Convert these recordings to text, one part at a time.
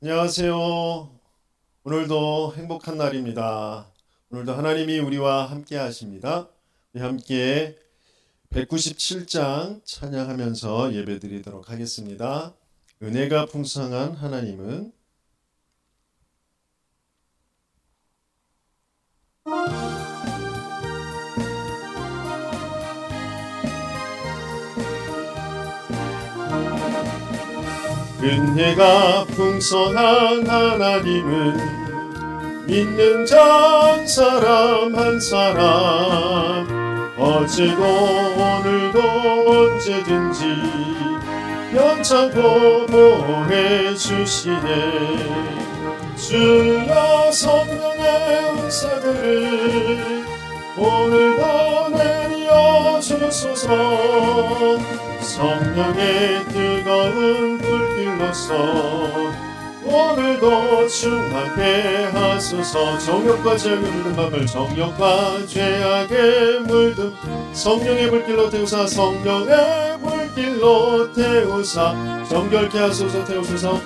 안녕하세요. 오늘도 행복한 날입니다. 오늘도 하나님이 우리와 함께 하십니다. 우리 함께 197장 찬양하면서 예배드리도록 하겠습니다. 은혜가 풍성한 하나님은 은혜가 풍성한 하나님은 믿는 자 한 사람 한 사람 어제도 오늘도 언제든지 연차고 보내주시네. 주여 성령의 은사들을 오늘도 내려 주소서. 성령의 뜨거운 불길로서 오늘도 충만케 하소서. 정욕과 죄악에 물든 맘을 정욕과 죄악에 물든 성령의 불길로 태우사 성령의 불길로 태우사 정결케 하소서. 태우소서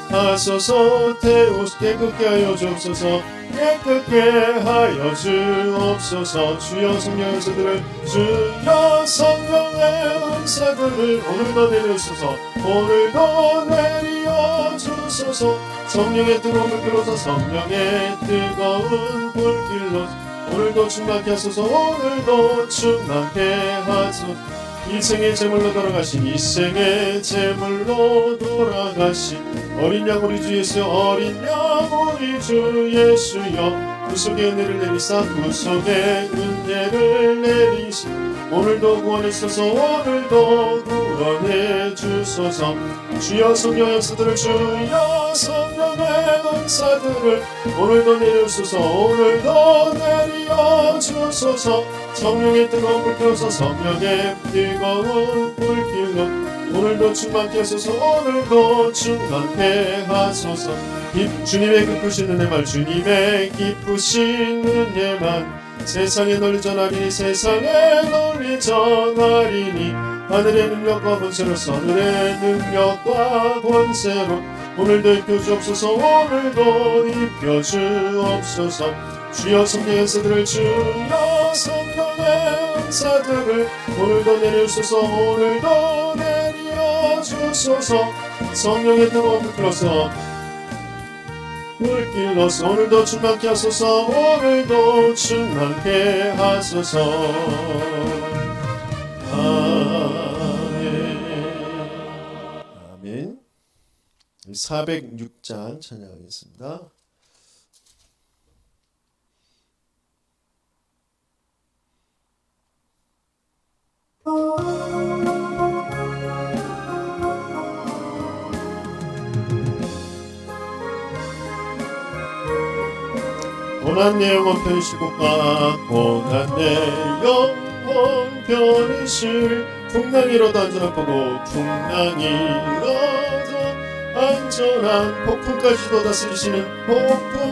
하소서. 태우소 깨끗게 하여 주옵소서. 깨끗게 하여 주옵소서. 주여 성령의 은사들을 주여 성령의 은사들을 오늘도 내려주소서. 오늘도 내려 주소서. 성령의 뜨거운 불길로서 성령의 뜨거운 불길로 오늘도 충만케 하소서. 오늘도 충만케 하소서. 일생의 제물로 돌아가신 이생의 제물로 돌아가신 어린 양 우리 주 예수 어린 양 우리 주 예수여 구속의 은혜를 내리사 구속의 은혜를 내리시 오늘도 구원해 주소서. 오늘도 구원해 주소서. 주여 성령의 은사들을 주여 성령의 은사들을 오늘도 내려주소서. 오늘도 내려주소서. 성령의 뜨거운 불길로서 성령의 뜨거운 불길로 오늘도 충만케 하소서. 오늘도 충만케 하소서. 주님의 기쁘신 은혜만 주님의 기쁘신 은혜만 세상에 널리 전하리니 세상에 널리 전하리니 하늘의 능력과 권세로서 하늘의 능력과 권세로 오늘도 입혀주옵소서. 오늘도 입혀주옵소서. 주여 성령의 은사들을 주여 성령의 은사들을 오늘도 내려주소서. 오늘도 내려주소서. 성령의 뜨거운 불길로서 불길로서 오늘도 충만케 하소서. 오늘도 충만케 하소서. 아멘. 아멘. 406장 찬양하겠습니다. 고난 내 영혼 편이실 곳과 고난 내 영혼 편이실 풍랑이로도 안전한 보고 풍랑이로도 안전한 폭풍까지도 다스리시는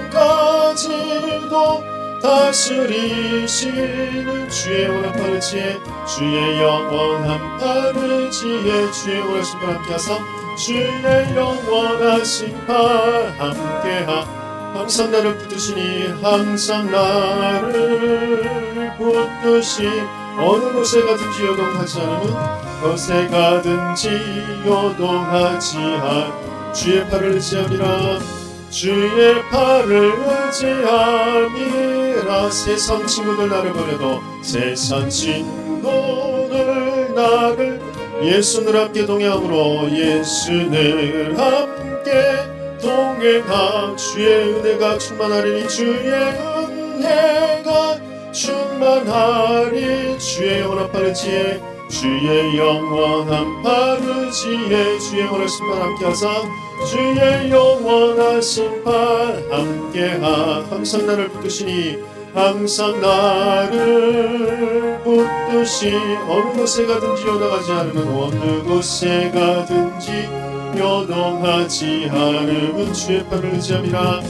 폭풍까지도 다스리시는 주의 영원한 파르지에 주의 영원한 파르지에 주의 영원하신 발 함께하사 주의 영원하신 발 함께하 항상 나를 붙드시니 항상 나를 붙드시 어느 곳에 가든지 요동하지 않으면 곳에 가든지 요동하지 않 주의 팔을 의지함이라 주의 팔을 의지함이라 세상 친구들 나를 버려도 세상 친구들 나를 예수늘 함께 동행함으로 예수늘 함께 동행함 주의 은혜가 충만하리니 주의 은혜가 충만하리 주의 영원한 파르지에 주의 영원한 파르지에 주의 영원하신 발 함께하사 주의 영원하신 발 함께하 항상 나를 붙드시니 항상 나를 붙드시 어느 곳에 가든지 요동하지 않으면 어느 곳에 가든지 요동하지 않으면 주의 팔을 의지함이라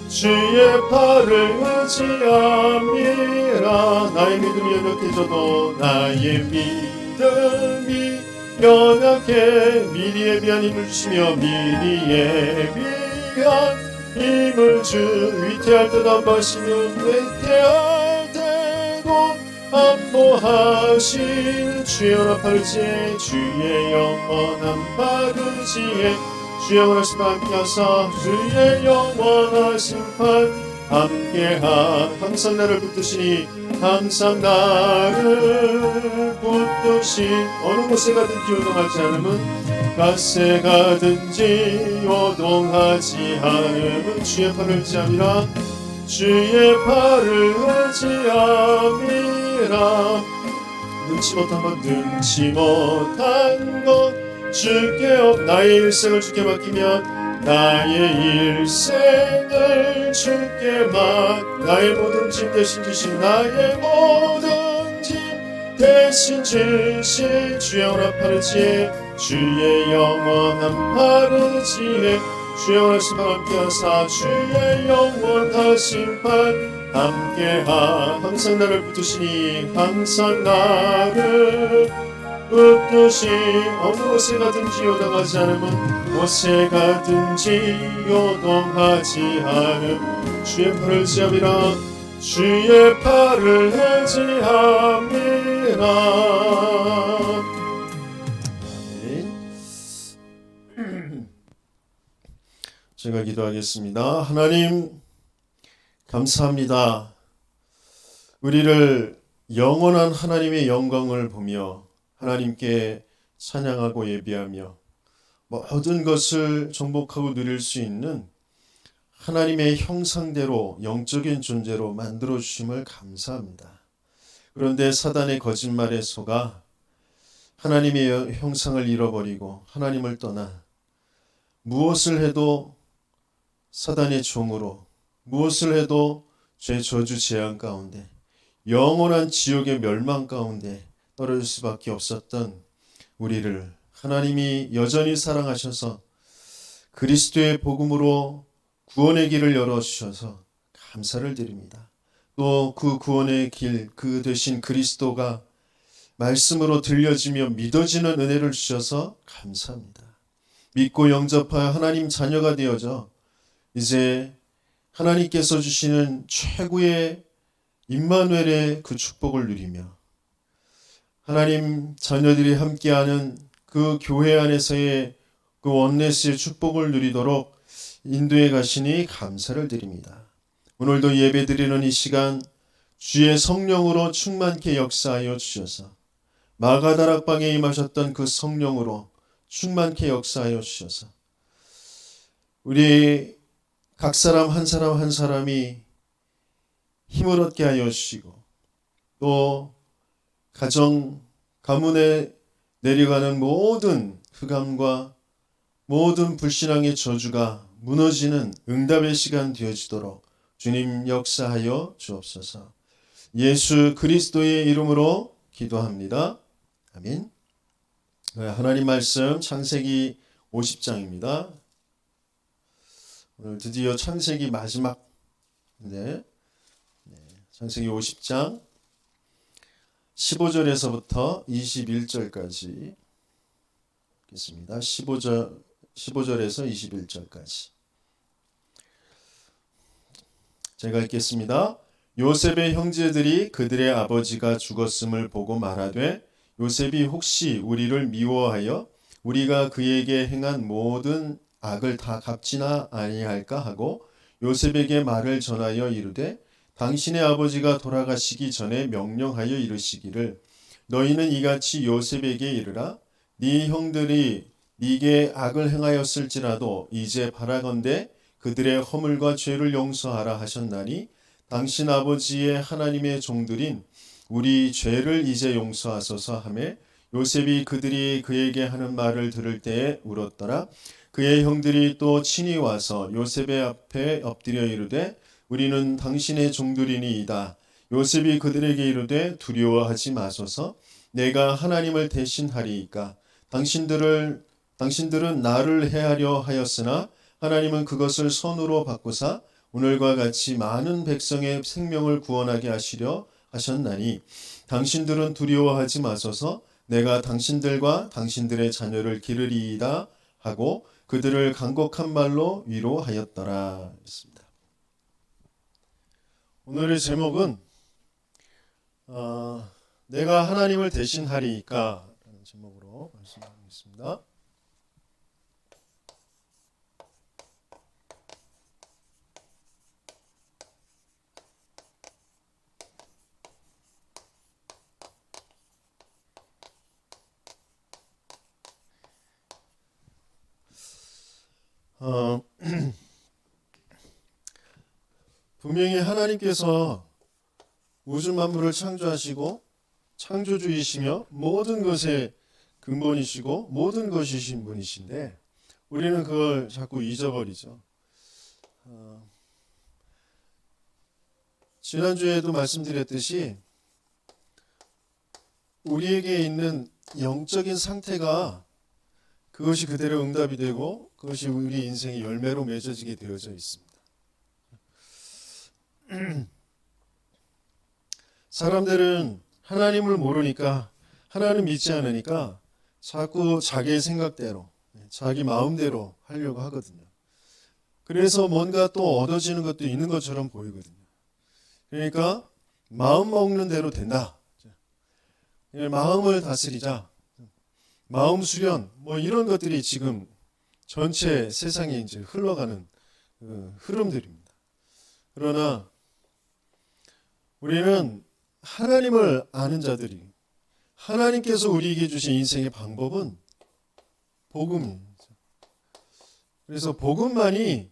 주의 팔을 의지함이라 나의 믿음이 연약해져도 나의 믿음이 연약해 미리 예비한 힘을 주시며 미리 예비한 위대한 힘을 주 위태할 듯 안보하시는 위태할 때도 안보하신 주의 연합하르지에 주의 영원한 바르지에 주의 영원한 심판 함께하사 주의 영원한 심판 함께하 항상 나를 붙드시니 항상 나를 붙드시 어느 곳에 가든지 요동하지 않음은 갓새 가든지 요동하지 않음은 주의 팔을 지함이라 주의 팔을 지함이라 능치 못한 것 주께 나의 일생을 주께 맡기면 나의 일생을 주께 나의 모든 짐 대신 지신 나의 모든 짐 대신 지신 주의 영원한 파르지에 주의 영원한 파르지에 주의 영원한 심판 함께하사 주의 영원한 심판 함께하 항상 나를 붙드시니 항상 나를 붙드시 어느 곳에 가든지 요동하지 않음은 곳에 가든지 요동하지 않음 주의 팔을 지함이라 주의 팔을 지함이라. 제가 기도하겠습니다. 하나님 감사합니다. 우리를 영원한 하나님의 영광을 보며 하나님께 찬양하고 예배하며 모든 것을 정복하고 누릴 수 있는 하나님의 형상대로 영적인 존재로 만들어주심을 감사합니다. 그런데 사단의 거짓말에 속아 하나님의 형상을 잃어버리고 하나님을 떠나 무엇을 해도 사단의 종으로 무엇을 해도 죄 저주 재앙 가운데 영원한 지옥의 멸망 가운데 떨어질 수밖에 없었던 우리를 하나님이 여전히 사랑하셔서 그리스도의 복음으로 구원의 길을 열어주셔서 감사를 드립니다. 또 그 구원의 길, 그 되신 그리스도가 말씀으로 들려지며 믿어지는 은혜를 주셔서 감사합니다. 믿고 영접하여 하나님 자녀가 되어져 이제 하나님께서 주시는 최고의 임마누엘의 그 축복을 누리며 하나님 자녀들이 함께하는 그 교회 안에서의 그 원네스의 축복을 누리도록 인도해 가시니 감사를 드립니다. 오늘도 예배드리는 이 시간 주의 성령으로 충만케 역사하여 주셔서 마가다락방에 임하셨던 그 성령으로 충만케 역사하여 주셔서 우리 각 사람 한 사람이 힘을 얻게 하여 주시고 또 가문에 내려가는 모든 흑암과 모든 불신앙의 저주가 무너지는 응답의 시간 되어지도록 주님 역사하여 주옵소서. 예수 그리스도의 이름으로 기도합니다. 아멘. 하나님 말씀 창세기 50장입니다. 오늘 드디어 창세기 마지막인데 창세기 50장 15절에서부터 21절까지 읽겠습니다. 15절에서 21절까지 제가 읽겠습니다. 요셉의 형제들이 그들의 아버지가 죽었음을 보고 말하되 요셉이 혹시 우리를 미워하여 우리가 그에게 행한 모든 악을 다 갚지나 아니할까 하고 요셉에게 말을 전하여 이르되 당신의 아버지가 돌아가시기 전에 명령하여 이르시기를 너희는 이같이 요셉에게 이르라 네 형들이 네게 악을 행하였을지라도 이제 바라건대 그들의 허물과 죄를 용서하라 하셨나니 당신 아버지의 하나님의 종들인 우리 죄를 이제 용서하소서 하매 요셉이 그들이 그에게 하는 말을 들을 때에 울었더라. 그의 형들이 또 친히 와서 요셉의 앞에 엎드려 이르되 우리는 당신의 종들이니이다. 요셉이 그들에게 이르되 두려워하지 마소서. 내가 하나님을 대신하리이까. 당신들은 나를 해하려 하였으나 하나님은 그것을 선으로 바꾸사 오늘과 같이 많은 백성의 생명을 구원하게 하시려 하셨나니 당신들은 두려워하지 마소서. 내가 당신들과 당신들의 자녀를 기르리이다 하고 그들을 간곡한 말로 위로하였더라 했습니다. 오늘의 제목은 내가 하나님을 대신하리까 라는 제목으로 말씀드리겠습니다. 분명히 하나님께서 우주 만물을 창조하시고 창조주이시며 모든 것의 근본이시고 모든 것이신 분이신데 우리는 그걸 자꾸 잊어버리죠. 지난주에도 말씀드렸듯이 우리에게 있는 영적인 상태가 그것이 그대로 응답이 되고 그것이 우리 인생의 열매로 맺어지게 되어져 있습니다. 사람들은 하나님을 모르니까 하나님 믿지 않으니까 자꾸 자기의 생각대로 자기 마음대로 하려고 하거든요. 그래서 뭔가 또 얻어지는 것도 있는 것처럼 보이거든요. 그러니까 마음 먹는 대로 된다. 마음을 다스리자. 마음 수련 뭐 이런 것들이 지금 전체 세상에 이제 흘러가는 흐름들입니다. 그러나 우리는 하나님을 아는 자들이 하나님께서 우리에게 주신 인생의 방법은 복음이에요. 그래서 복음만이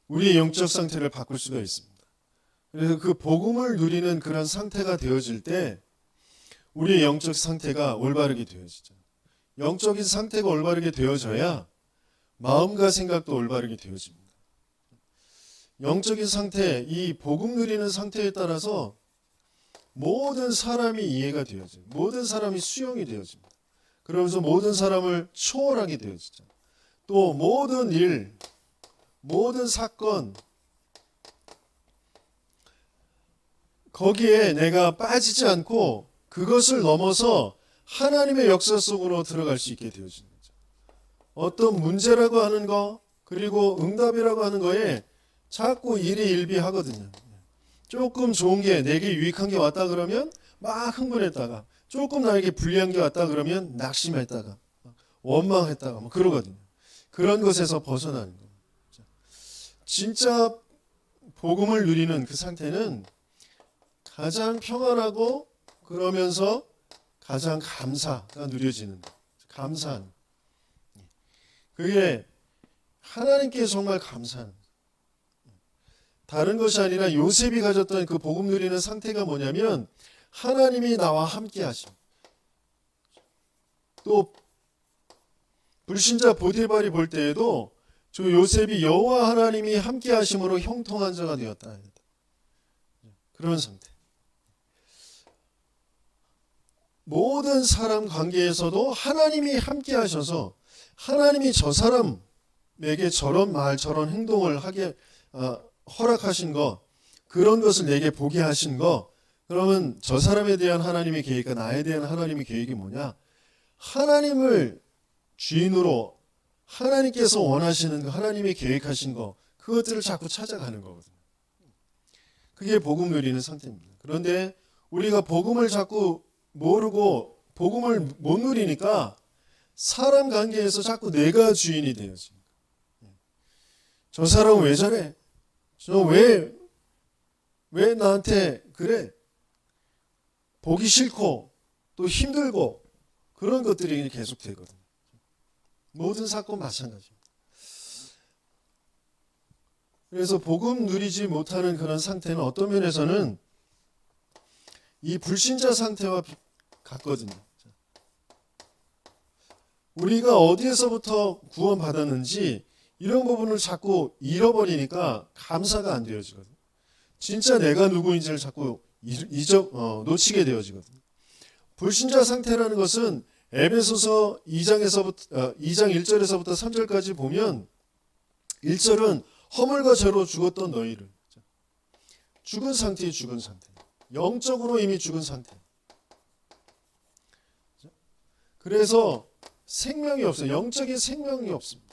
우리의 영적 상태를 바꿀 수가 있습니다. 그래서 그 복음을 누리는 그런 상태가 되어질 때 우리의 영적 상태가 올바르게 되어지죠. 영적인 상태가 올바르게 되어져야 마음과 생각도 올바르게 되어집니다. 영적인 상태, 이 복음 누리는 상태에 따라서 모든 사람이 이해가 되어져요. 모든 사람이 수용이 되어집니다. 그러면서 모든 사람을 초월하게 되어지죠. 또 모든 일, 모든 사건 거기에 내가 빠지지 않고 그것을 넘어서 하나님의 역사 속으로 들어갈 수 있게 되어지는 거죠. 어떤 문제라고 하는 거 그리고 응답이라고 하는 거에 자꾸 일희일비하거든요. 조금 좋은 게 내게 유익한 게 왔다 그러면 막 흥분했다가 조금 나에게 불리한 게 왔다 그러면 낙심했다가 원망했다가 뭐 그러거든요. 그런 것에서 벗어나는 거예요. 진짜 복음을 누리는 그 상태는 가장 평안하고 그러면서 가장 감사가 누려지는 감사한 그게 하나님께 정말 감사한 다른 것이 아니라 요셉이 가졌던 그 복음 누리는 상태가 뭐냐면 하나님이 나와 함께 하심. 또 불신자 보디발이 볼 때에도 저 요셉이 여호와 하나님이 함께 하심으로 형통한 자가 되었다. 그런 상태. 모든 사람 관계에서도 하나님이 함께 하셔서 하나님이 저 사람에게 저런 말 저런 행동을 하게 허락하신 거 그런 것을 내게 보게 하신 거 그러면 저 사람에 대한 하나님의 계획과 나에 대한 하나님의 계획이 뭐냐? 하나님을 주인으로 하나님께서 원하시는 거 하나님이 계획하신 거 그것들을 자꾸 찾아가는 거거든요. 그게 복음 누리는 상태입니다. 그런데 우리가 복음을 자꾸 모르고 복음을 못 누리니까 사람 관계에서 자꾸 내가 주인이 되어집니다. 저 사람은 왜 저래? 저 왜 나한테 그래? 보기 싫고 또 힘들고 그런 것들이 계속 되거든요. 모든 사건 마찬가지입니다. 그래서 복음 누리지 못하는 그런 상태는 어떤 면에서는 이 불신자 상태와 같거든요. 우리가 어디에서부터 구원받았는지 이런 부분을 자꾸 잃어버리니까 감사가 안 되어지거든요. 진짜 내가 누구인지를 자꾸 놓치게 되어지거든요. 불신자 상태라는 것은 에베소서 2장 1절에서부터 3절까지 보면 1절은 허물과 죄로 죽었던 너희를 죽은 상태에 죽은 상태. 영적으로 이미 죽은 상태. 그래서 생명이 없어요. 영적인 생명이 없습니다.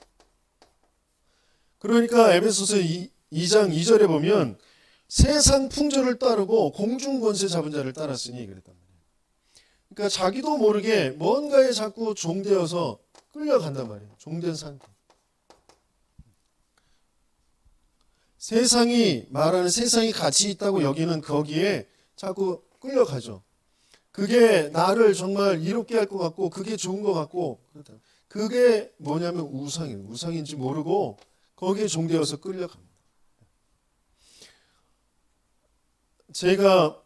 그러니까 에베소서 2장 2절에 보면 세상 풍조를 따르고 공중 권세 잡은 자를 따랐으니 그랬단 말이에요. 그러니까 자기도 모르게 뭔가에 자꾸 종되어서 끌려간단 말이에요. 종된 상태. 세상이 말하는 세상이 가치 있다고 여기는 거기에 자꾸 끌려가죠. 그게 나를 정말 이롭게 할 것 같고 그게 좋은 것 같고 그게 뭐냐면 우상이에요. 우상인지 모르고 거기에 종되어서 끌려갑니다. 제가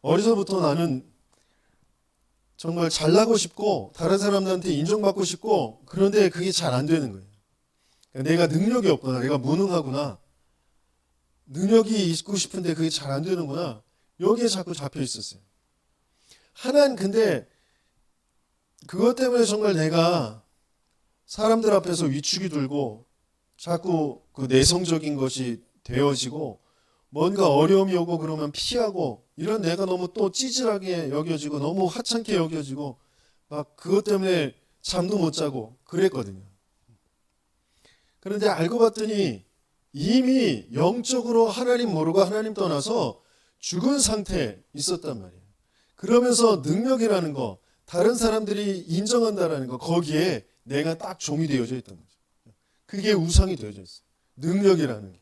어려서부터 나는 정말 잘나고 싶고 다른 사람들한테 인정받고 싶고 그런데 그게 잘 안 되는 거예요. 내가 능력이 없구나. 내가 무능하구나. 능력이 있고 싶은데 그게 잘 안 되는구나. 여기에 자꾸 잡혀 있었어요. 하나는 근데 그것 때문에 정말 내가 사람들 앞에서 위축이 들고 자꾸 그 내성적인 것이 되어지고 뭔가 어려움이 오고 그러면 피하고 이런 내가 너무 또 찌질하게 여겨지고 너무 하찮게 여겨지고 막 그것 때문에 잠도 못 자고 그랬거든요. 그런데 알고 봤더니 이미 영적으로 하나님 모르고 하나님 떠나서 죽은 상태에 있었단 말이에요. 그러면서 능력이라는 거, 다른 사람들이 인정한다라는 거, 거기에 내가 딱 종이 되어져 있단 말이죠. 그게 우상이 되어져 있어요. 능력이라는 게.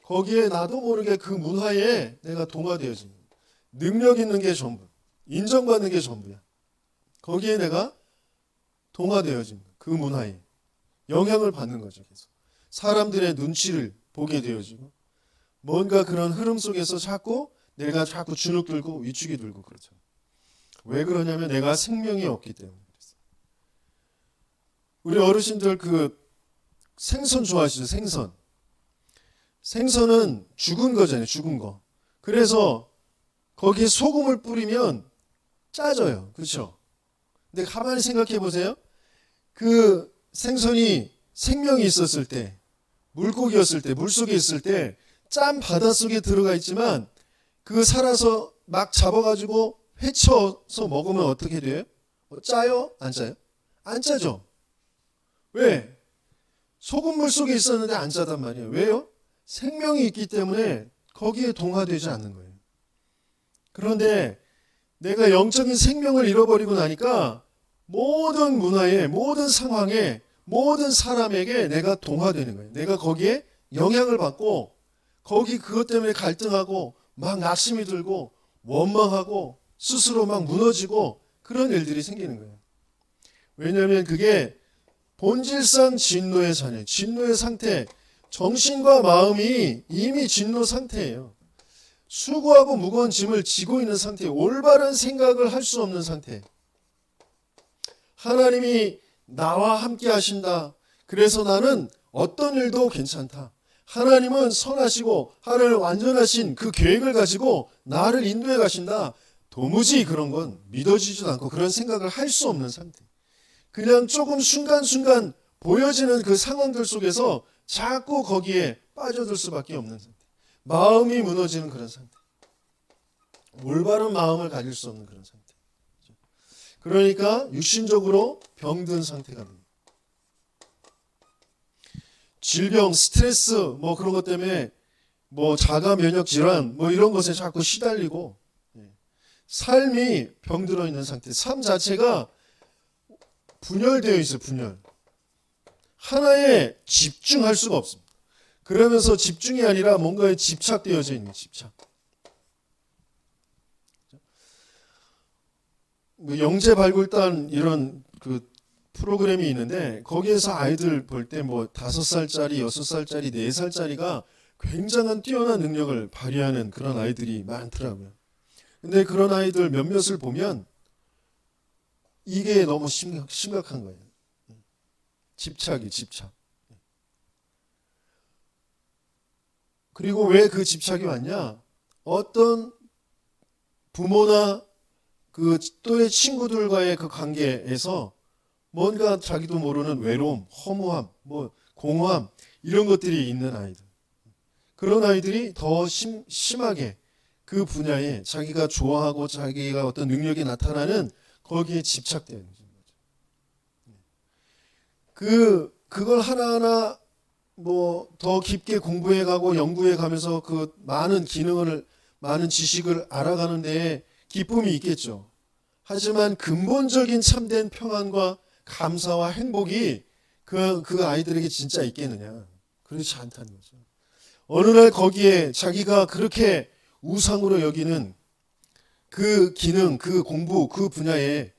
거기에 나도 모르게 그 문화에 내가 동화되어진 거예요. 능력 있는 게 전부, 인정받는 게 전부야. 거기에 내가 동화되어진 거예요. 그 문화에 영향을 받는 거죠. 계속 사람들의 눈치를 보게 되어지고 뭔가 그런 흐름 속에서 내가 자꾸 주눅 들고 위축이 들고 그렇죠. 왜 그러냐면 내가 생명이 없기 때문에 그랬어요. 우리 어르신들 그 생선 좋아하시죠? 생선은 죽은 거잖아요. 죽은 거. 그래서 거기에 소금을 뿌리면 짜져요. 그렇죠? 근데 가만히 생각해 보세요. 그 생선이 생명이 있었을 때, 물고기였을 때, 물속에 있을 때 짠 바닷속에 들어가 있지만 그 살아서 막 잡아가지고 회쳐서 먹으면 어떻게 돼요? 짜요? 안 짜요? 안 짜죠. 왜? 소금물 속에 있었는데 안 짜단 말이에요. 왜요? 생명이 있기 때문에 거기에 동화되지 않는 거예요. 그런데 내가 영적인 생명을 잃어버리고 나니까 모든 문화에, 모든 상황에, 모든 사람에게 내가 동화되는 거예요. 내가 거기에 영향을 받고 거기 그것 때문에 갈등하고 막 낙심이 들고 원망하고 스스로 막 무너지고 그런 일들이 생기는 거예요. 왜냐하면 그게 본질상 진노의 자녀예요. 진노의 상태, 정신과 마음이 이미 진노 상태예요. 수고하고 무거운 짐을 지고 있는 상태예요. 올바른 생각을 할 수 없는 상태. 하나님이 나와 함께 하신다. 그래서 나는 어떤 일도 괜찮다. 하나님은 선하시고 하나님 완전하신 그 계획을 가지고 나를 인도해 가신다. 도무지 그런 건 믿어지지도 않고 그런 생각을 할 수 없는 상태. 그냥 조금 순간순간 보여지는 그 상황들 속에서 자꾸 거기에 빠져들 수밖에 없는 상태. 마음이 무너지는 그런 상태. 올바른 마음을 가질 수 없는 그런 상태. 그러니까 육신적으로 병든 상태가 됩니다. 질병, 스트레스 뭐 그런 것 때문에 뭐 자가 면역 질환 뭐 이런 것에 자꾸 시달리고 삶이 병들어 있는 상태. 삶 자체가 분열되어 있어요. 분열. 하나에 집중할 수가 없습니다. 그러면서 집중이 아니라 뭔가에 집착되어져 있는 집착. 뭐 영재 발굴단 이런 그 프로그램이 있는데 거기에서 아이들 볼 때 뭐 5살짜리, 6살짜리, 4살짜리가 굉장한 뛰어난 능력을 발휘하는 그런 아이들이 많더라고요. 근데 그런 아이들 몇몇을 보면 이게 너무 심각한 거예요. 집착. 그리고 왜 그 집착이 왔냐? 어떤 부모나 그 또의 친구들과의 그 관계에서 뭔가 자기도 모르는 외로움, 허무함, 뭐 공허함 이런 것들이 있는 아이들. 그런 아이들이 더 심하게 그 분야에 자기가 좋아하고 자기가 어떤 능력이 나타나는 거기에 집착되는 거죠. 그걸 하나하나 뭐 더 깊게 공부해 가고 연구해 가면서 그 많은 기능을, 많은 지식을 알아가는데 기쁨이 있겠죠. 하지만 근본적인 참된 평안과 감사와 행복이 그 아이들에게 진짜 있겠느냐? 그렇지 않다는 거죠. 어느 날 거기에 자기가 그렇게 우상으로 여기는 그 기능, 그 공부, 그 분야에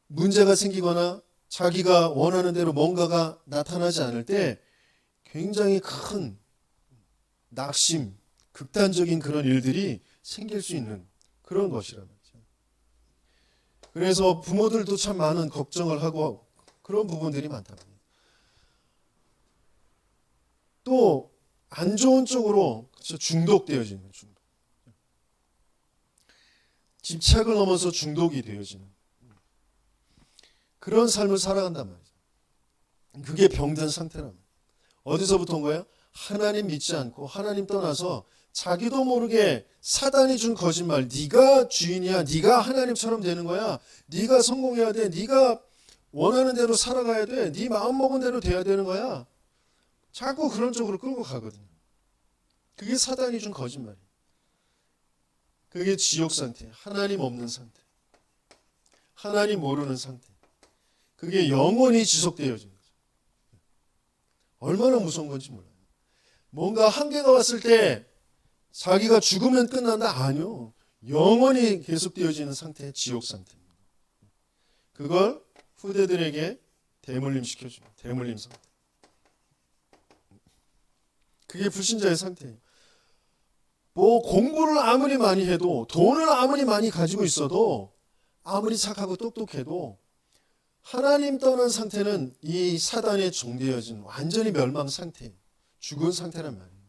문제가 생기거나 자기가 원하는 대로 뭔가가 나타나지 않을 때 굉장히 큰 낙심, 극단적인 그런 일들이 생길 수 있는 그런 것이란 말이죠. 그래서 부모들도 참 많은 걱정을 하고 그런 부분들이 많단 말이에요. 또 안 좋은 쪽으로 중독되어지는, 집착을 넘어서 중독이 되어지는 그런 삶을 살아간단 말이죠. 그게 병든 상태란 말이에요. 어디서부터 온 거예요? 하나님 믿지 않고 하나님 떠나서 자기도 모르게 사단이 준 거짓말, 네가 주인이야, 네가 하나님처럼 되는 거야, 네가 성공해야 돼, 네가 원하는 대로 살아가야 돼, 네 마음먹은 대로 돼야 되는 거야, 자꾸 그런 쪽으로 끌고 가거든요. 그게 사단이 준 거짓말이에요. 그게 지옥 상태, 하나님 없는 상태, 하나님 모르는 상태. 그게 영원히 지속되어지는 거죠. 얼마나 무서운 건지 몰라요. 뭔가 한계가 왔을 때 자기가 죽으면 끝난다? 아니요. 영원히 계속되어지는 상태, 지옥 상태입니다. 그걸 후대들에게 대물림 시켜줍니다. 대물림 상태. 그게 불신자의 상태예요. 뭐 공부를 아무리 많이 해도, 돈을 아무리 많이 가지고 있어도, 아무리 착하고 똑똑해도 하나님 떠난 상태는 이 사단에 종되어진 완전히 멸망 상태, 죽은 상태란 말이에요.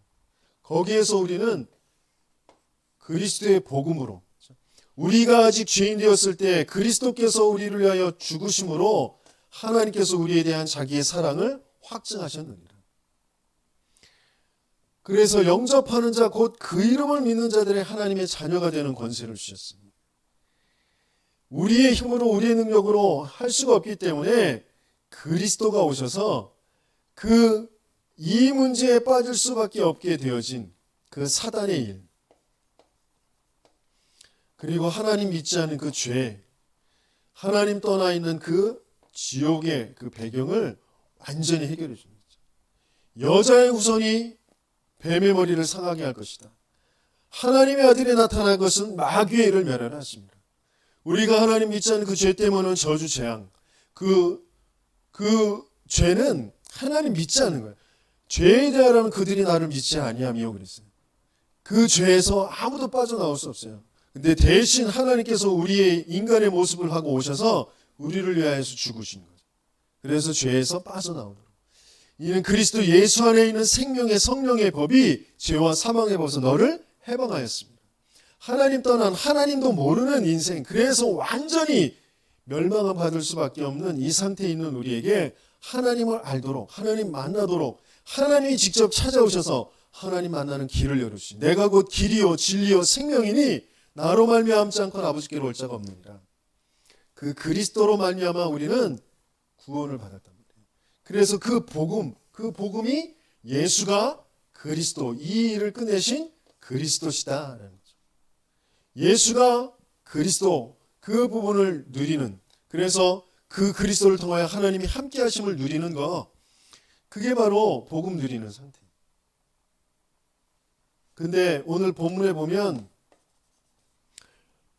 거기에서 우리는 그리스도의 복음으로, 우리가 아직 죄인 되었을 때 그리스도께서 우리를 위하여 죽으심으로 하나님께서 우리에 대한 자기의 사랑을 확증하셨느니라. 그래서 영접하는 자, 곧 그 이름을 믿는 자들의 하나님의 자녀가 되는 권세를 주셨습니다. 우리의 힘으로, 우리의 능력으로 할 수가 없기 때문에 그리스도가 오셔서 이 문제에 빠질 수밖에 없게 되어진 그 사단의 일, 그리고 하나님 믿지 않은 그 죄, 하나님 떠나 있는 그 지옥의 그 배경을 완전히 해결해 줍니다. 여자의 후손이 뱀의 머리를 상하게 할 것이다. 하나님의 아들이 나타날 것은 마귀의 일을 멸하십니다. 우리가 하나님 믿지 않는 그 죄 때문에 저주 재앙, 그 죄는 하나님 믿지 않는 거예요. 죄에 대하여는 그들이 나를 믿지 아니하며 그랬어요. 그 죄에서 아무도 빠져나올 수 없어요. 근데 대신 하나님께서 우리의 인간의 모습을 하고 오셔서 우리를 위하여서 죽으신 거죠. 그래서 죄에서 빠져나오도록. 이는 그리스도 예수 안에 있는 생명의 성령의 법이 죄와 사망의 법에서 너를 해방하였습니다. 하나님 떠난, 하나님도 모르는 인생, 그래서 완전히 멸망을 받을 수밖에 없는 이 상태에 있는 우리에게 하나님을 알도록, 하나님 만나도록 하나님이 직접 찾아오셔서 하나님 만나는 길을 열어주신, 내가 곧 길이요 진리요 생명이니 나로 말미암지 않고는 아버지께로 올 자가 없느니라. 그 그리스도로 말미암아 우리는 구원을 받았단 말이에요. 그래서 그 복음이 예수가 그리스도, 이 일을 끝내신 그리스도시다라는 거죠. 예수가 그리스도, 그 부분을 누리는, 그래서 그 그리스도를 통하여 하나님이 함께 하심을 누리는 거, 그게 바로 복음 누리는 상태. 근데 오늘 본문에 보면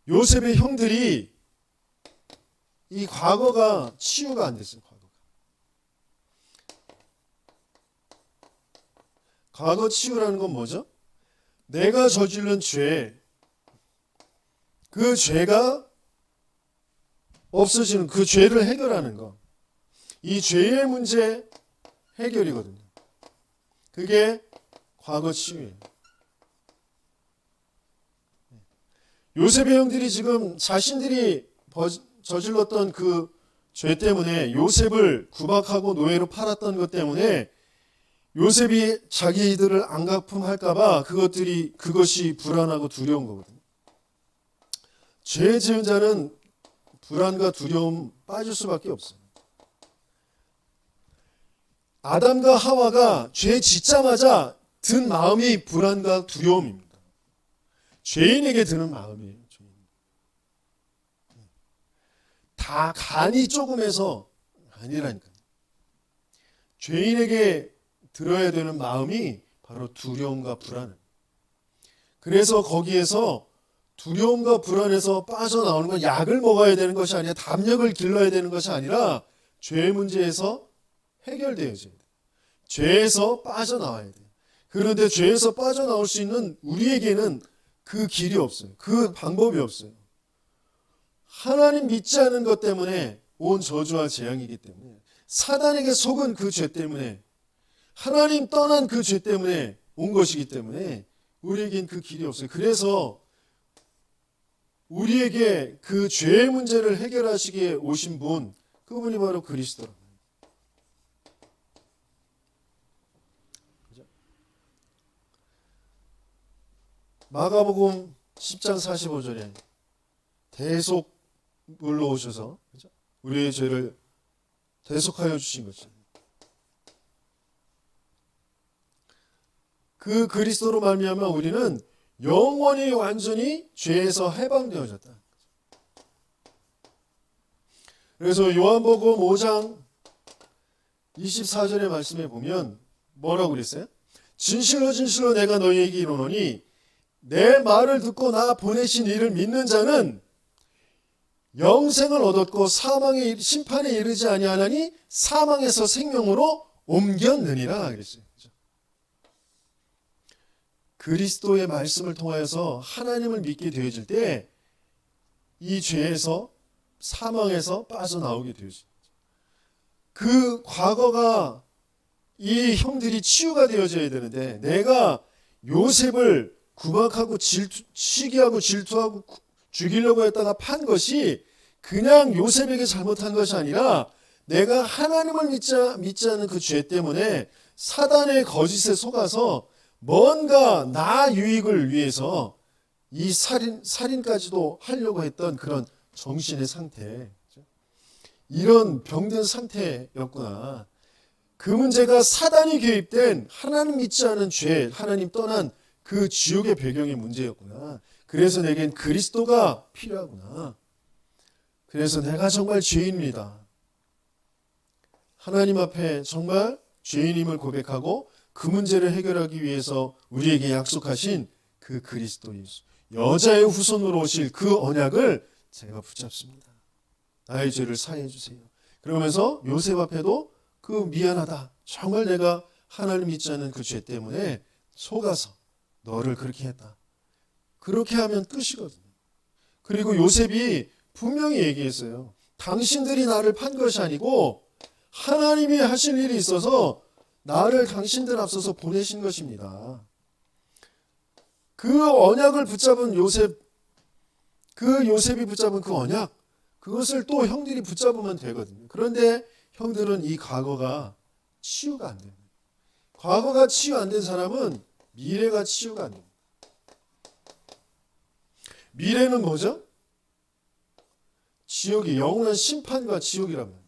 요셉의 형들이 이 과거가 치유가 안 됐어요. 과거 치유라는 건 뭐죠? 내가 저지른 죄, 그 죄가 없어지는, 그 죄를 해결하는 거. 이 죄의 문제 해결이거든요. 그게 과거 치유예요. 요셉의 형들이 지금 자신들이 저질렀던 그 죄 때문에 요셉을 구박하고 노예로 팔았던 것 때문에 요셉이 자기들을 안갚음할까봐 그것이 불안하고 두려운 거거든요. 죄 지은 자는 불안과 두려움 빠질 수밖에 없어요. 아담과 하와가 죄 짓자마자 든 마음이 불안과 두려움입니다. 죄인에게 드는 마음이에요. 다 간이 조금해서 아니라니까요. 죄인에게 들어야 되는 마음이 바로 두려움과 불안. 그래서 거기에서 두려움과 불안에서 빠져나오는 건 약을 먹어야 되는 것이 아니라 담력을 길러야 되는 것이 아니라 죄 문제에서 해결되어야 돼요. 죄에서 빠져나와야 돼요. 그런데 죄에서 빠져나올 수 있는 우리에게는 그 길이 없어요. 그 방법이 없어요. 하나님 믿지 않은 것 때문에 온 저주와 재앙이기 때문에, 사단에게 속은 그 죄 때문에, 하나님 떠난 그 죄 때문에 온 것이기 때문에 우리에겐 그 길이 없어요. 그래서 우리에게 그 죄의 문제를 해결하시기에 오신 분, 그분이 바로 그리스도라고요. 마가복음 10장 45절에 대속물로 오셔서 우리의 죄를 대속하여 주신 것이죠. 그 그리스도로 말미암아 우리는 영원히 완전히 죄에서 해방되어졌다. 그래서 요한복음 5장 24절의 말씀에 보면 뭐라고 그랬어요? 진실로 진실로 내가 너희에게 이르노니 내 말을 듣고 나 보내신 이를 믿는 자는 영생을 얻었고 사망의 심판에 이르지 아니하나니 사망에서 생명으로 옮겼느니라 그랬어요. 그리스도의 말씀을 통하여서 하나님을 믿게 되어질 때 이 죄에서, 사망에서 빠져나오게 되어집니다. 그 과거가 이 형들이 치유가 되어져야 되는데, 내가 요셉을 구박하고 시기하고 질투하고 죽이려고 했다가 판 것이 그냥 요셉에게 잘못한 것이 아니라 내가 하나님을 믿지 않는 그 죄 때문에 사단의 거짓에 속아서 뭔가 나 유익을 위해서 이 살인까지도 하려고 했던 그런 정신의 상태, 이런 병든 상태였구나. 그 문제가 사단이 개입된 하나님 믿지 않은 죄, 하나님 떠난 그 지옥의 배경의 문제였구나. 그래서 내겐 그리스도가 필요하구나. 그래서 내가 정말 죄인입니다. 하나님 앞에 정말 죄인임을 고백하고 그 문제를 해결하기 위해서 우리에게 약속하신 그 그리스도 예수, 여자의 후손으로 오실 그 언약을 제가 붙잡습니다. 나의 죄를 사해해 주세요. 그러면서 요셉 앞에도 그 미안하다. 정말 내가 하나님 믿지 않는 그 죄 때문에 속아서 너를 그렇게 했다. 그렇게 하면 끝이거든요. 그리고 요셉이 분명히 얘기했어요. 당신들이 나를 판 것이 아니고 하나님이 하실 일이 있어서 나를 당신들 앞서서 보내신 것입니다. 그 언약을 붙잡은 요셉, 그 요셉이 붙잡은 그 언약, 그것을 또 형들이 붙잡으면 되거든요. 그런데 형들은 이 과거가 치유가 안 됩니다. 과거가 치유 안 된 사람은 미래가 치유가 안 됩니다. 미래는 뭐죠? 지옥이, 영원한 심판과 지옥이란 말이에요.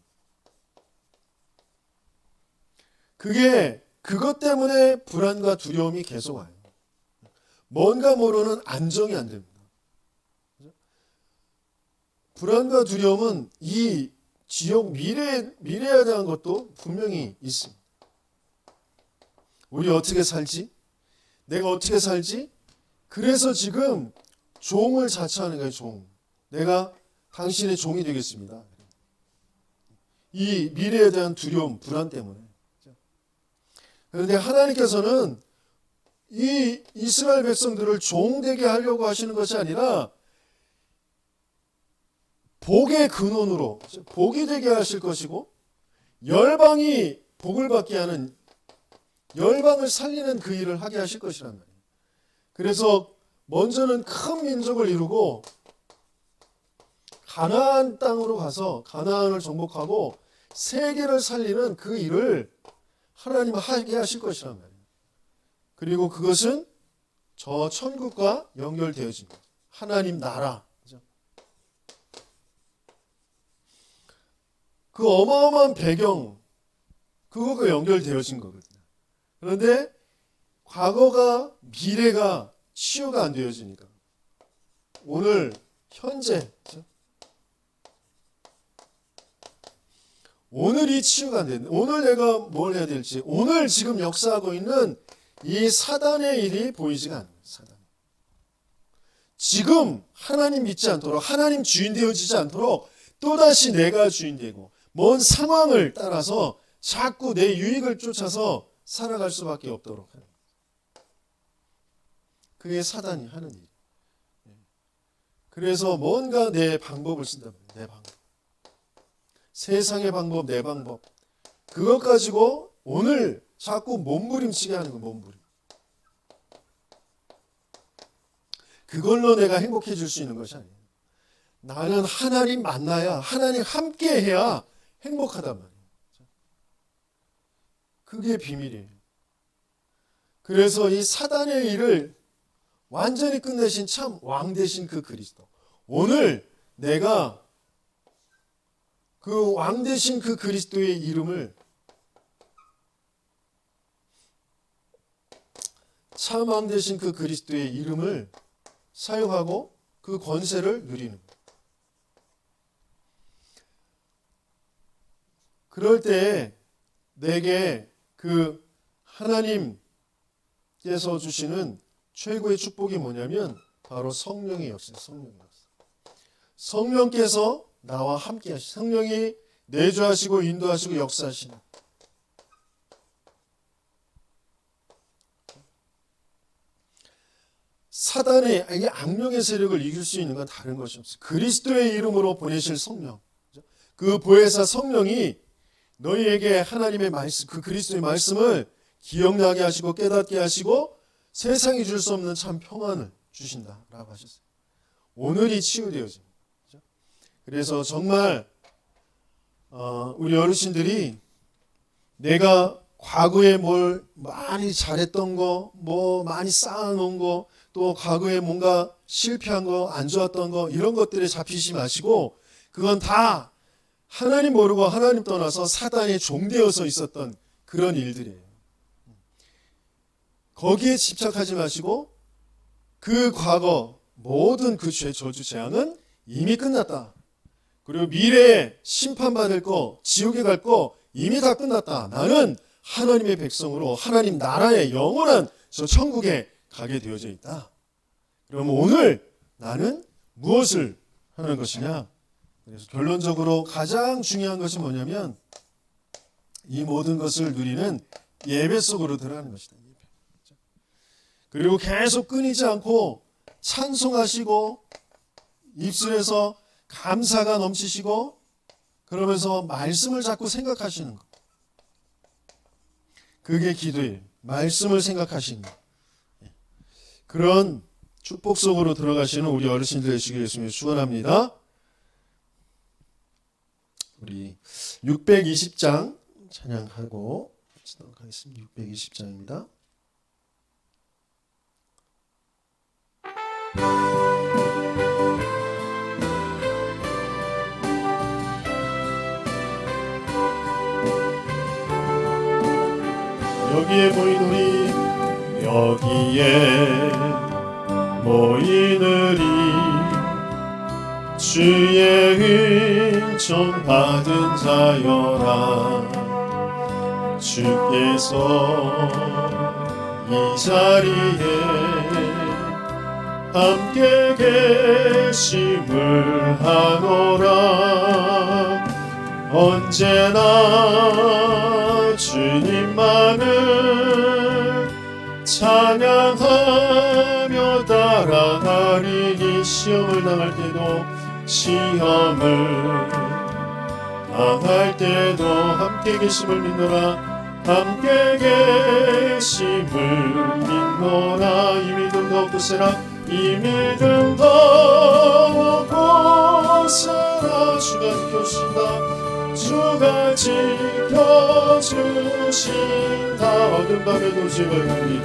그것 때문에 불안과 두려움이 계속 와요. 뭔가 모르는 안정이 안 됩니다. 불안과 두려움은 이 지옥 미래에 대한 것도 분명히 있습니다. 우리 어떻게 살지? 내가 어떻게 살지? 그래서 지금 종을 자처하는 거예요. 종. 내가 당신의 종이 되겠습니다. 이 미래에 대한 두려움, 불안 때문에. 그런데 하나님께서는 이 이스라엘 백성들을 종되게 하려고 하시는 것이 아니라 복의 근원으로 복이 되게 하실 것이고, 열방이 복을 받게 하는, 열방을 살리는 그 일을 하게 하실 것이란 말이에요. 그래서 먼저는 큰 민족을 이루고 가나안 땅으로 가서 가나안을 정복하고 세계를 살리는 그 일을 하나님은 하게 하실 것이란 말이에요. 그리고 그것은 저 천국과 연결되어집니다. 하나님 나라. 그 어마어마한 배경, 그거가 연결되어진 거거든요. 그런데 과거가 미래가 치유가 안 되어지니까 오늘 현재 오늘이 치유가 안 되는데 오늘 내가 뭘 해야 될지 오늘 지금 역사하고 있는 이 사단의 일이 보이지가 않아요. 사단. 지금 하나님 믿지 않도록 하나님 주인 되어지지 않도록 또다시 내가 주인 되고 먼 상황을 따라서 자꾸 내 유익을 쫓아서 살아갈 수밖에 없도록 하는 거예요. 그게 사단이 하는 일이에요. 그래서 뭔가 내 방법을 쓴단 말이에요. 내 방법. 세상의 방법, 내 방법. 그것 가지고 오늘 자꾸 몸부림치게 하는 거예요. 몸부림. 그걸로 내가 행복해질 수 있는 것이 아니에요. 나는 하나님 만나야 하나님 함께 해야 행복하단 말이에요. 그게 비밀이에요. 그래서 이 사단의 일을 완전히 끝내신 참 왕 되신 그 그리스도. 오늘 내가 그 왕 되신 그 그리스도의 이름을 참 왕 되신 그 그리스도의 이름을 사용하고 그 권세를 누리는 거예요. 그럴 때 내게 그 하나님께서 주시는 최고의 축복이 뭐냐면 바로 성령의 역사예요. 성령의 역사. 성령께서 나와 함께 하시고 성령이 내주하시고 인도하시고 역사하시는 사단의 이 악령의 세력을 이길 수 있는 건 다른 것이 없어요. 그리스도의 이름으로 보내실 성령. 그 보혜사 성령이 너희에게 하나님의 말씀, 그 그리스도의 말씀을 기억나게 하시고 깨닫게 하시고 세상이 줄 수 없는 참 평안을 주신다라고 하셨어요. 오늘이 치유되어집니다. 그래서 정말 우리 어르신들이 내가 과거에 뭘 많이 잘했던 거, 뭐 많이 쌓아놓은 거, 또 과거에 뭔가 실패한 거, 안 좋았던 거 이런 것들에 잡히지 마시고 그건 다 하나님 모르고 하나님 떠나서 사단의 종되어서 있었던 그런 일들이에요. 거기에 집착하지 마시고 그 과거 모든 그 죄, 저주, 재앙은 이미 끝났다. 그리고 미래에 심판받을 거, 지옥에 갈 거 이미 다 끝났다. 나는 하나님의 백성으로 하나님 나라의 영원한 저 천국에 가게 되어져 있다. 그러면 오늘 나는 무엇을 하는 것이냐? 그래서 결론적으로 가장 중요한 것이 뭐냐면 이 모든 것을 누리는 예배 속으로 들어가는 것이다. 예배. 그리고 계속 끊이지 않고 찬송하시고 입술에서 감사가 넘치시고 그러면서 말씀을 자꾸 생각하시는 것. 그게 기도예요. 말씀을 생각하시는 것. 그런 축복 속으로 들어가시는 우리 어르신들 되시길 예수님을 축원합니다. 우리 620장 찬양하고 시도록 하겠습니다. 620장입니다. 여기에 모이노니 여기에 모이느니 주의 은총 받은 자여라. 주께서 이 자리에 함께 계심을 하노라. 언제나 주님만을 찬양하며 따라가리니 시험을 당할 때도 시험을 당할 때도 함께 계심을 믿노라. 함께 계심을 믿노라. 이 믿음 더욱 굳세라. 이 믿음 더욱 굳세라. 주가 지켜주신다. 주가 지켜주신다. 어둠 밤에도 주의 밝음이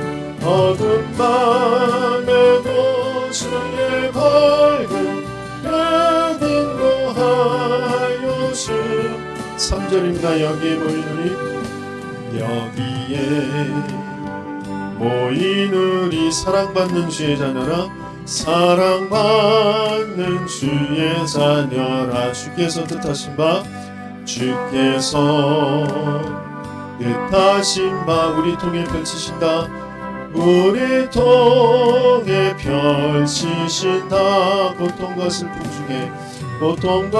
어둠 밤에도 주의 밝음 인도하여 주. 3절입니다. 여기에 모이노니 여기에 모인 우리 사랑받는 주의 자녀라, 사랑받는 주의 자녀라. 주께서 뜻하신 바, 주께서 뜻하신 바 우리 통해 펼치신다, 우리 통해 펼치신다. 고통과 슬픔 중에, 고통과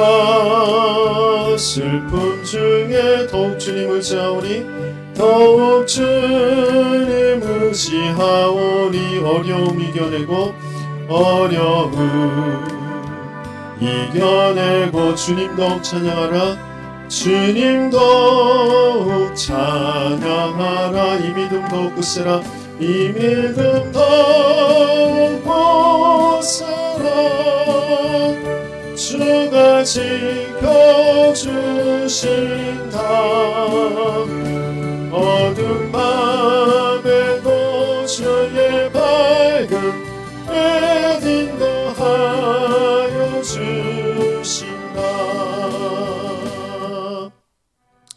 슬픔 중에 더욱 주님을 의지하오니, 더욱 주님 의지하오니. 어려움 이겨내고, 어려움 이겨내고 주님 더욱 찬양하라, 주님 더욱 찬양하라. 이 믿음 더욱 굳세라, 이 믿음 더욱 굳세라. 주가 지켜주신다. 어두운 밤에도 주의 밝은 해 인도하여 주신다.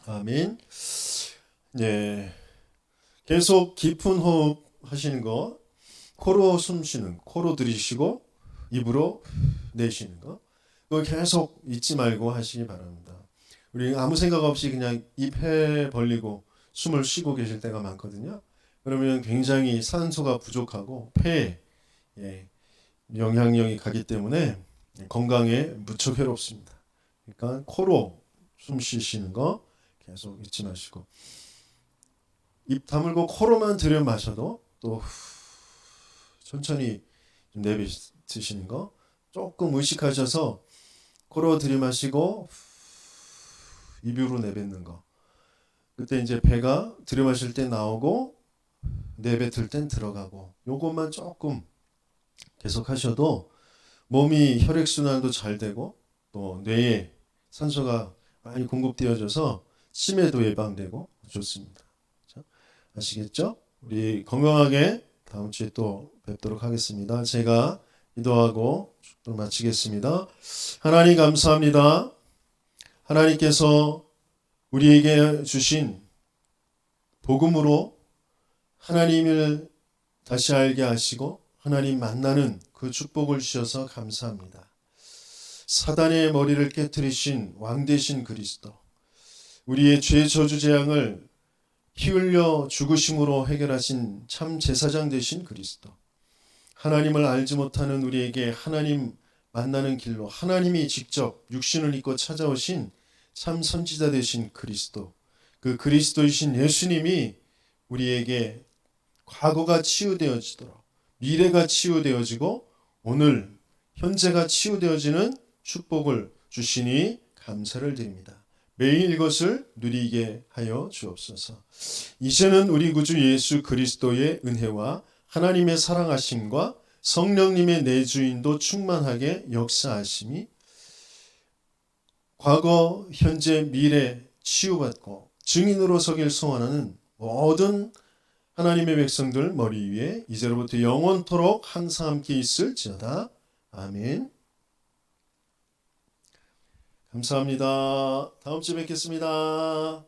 아멘. 네, 계속 깊은 호흡 하시는 거, 코로 숨 쉬는, 코로 들이쉬고 입으로 내쉬는 거, 그거 계속 잊지 말고 하시기 바랍니다. 우리 아무 생각 없이 그냥 입 해 벌리고 숨을 쉬고 계실 때가 많거든요. 그러면 굉장히 산소가 부족하고 폐에 영향력이 가기 때문에 건강에 무척 해롭습니다. 그러니까 코로 숨 쉬시는 거 계속 잊지 마시고, 입 다물고 코로만 들여 마셔도 또 천천히 좀 내뱉으시는 거 조금 의식하셔서 코로 들이마시고 입으로 내뱉는 거. 그때 이제 배가 들이마실 때 나오고 내뱉을 땐 들어가고, 요것만 조금 계속 하셔도 몸이 혈액순환도 잘 되고 또 뇌에 산소가 많이 공급되어져서 치매도 예방되고 좋습니다. 자, 아시겠죠? 우리 건강하게 다음 주에 또 뵙도록 하겠습니다. 제가 기도하고 또 마치겠습니다. 하나님 감사합니다. 하나님께서 우리에게 주신 복음으로 하나님을 다시 알게 하시고 하나님 만나는 그 축복을 주셔서 감사합니다. 사단의 머리를 깨뜨리신 왕 되신 그리스도, 우리의 죄 저주 재앙을 피 흘려 죽으심으로 해결하신 참 제사장 되신 그리스도, 하나님을 알지 못하는 우리에게 하나님 만나는 길로 하나님이 직접 육신을 입고 찾아오신 참 선지자 되신 그리스도, 그 그리스도이신 예수님이 우리에게 과거가 치유되어지도록, 미래가 치유되어지고 오늘 현재가 치유되어지는 축복을 주시니 감사를 드립니다. 매일 이것을 누리게 하여 주옵소서. 이제는 우리 구주 예수 그리스도의 은혜와 하나님의 사랑하심과 성령님의 내주인도 충만하게 역사하심이 과거, 현재, 미래 치유받고 증인으로 서길 소원하는 모든 하나님의 백성들 머리 위에 이제로부터 영원토록 항상 함께 있을지어다. 아멘. 감사합니다. 다음 주에 뵙겠습니다.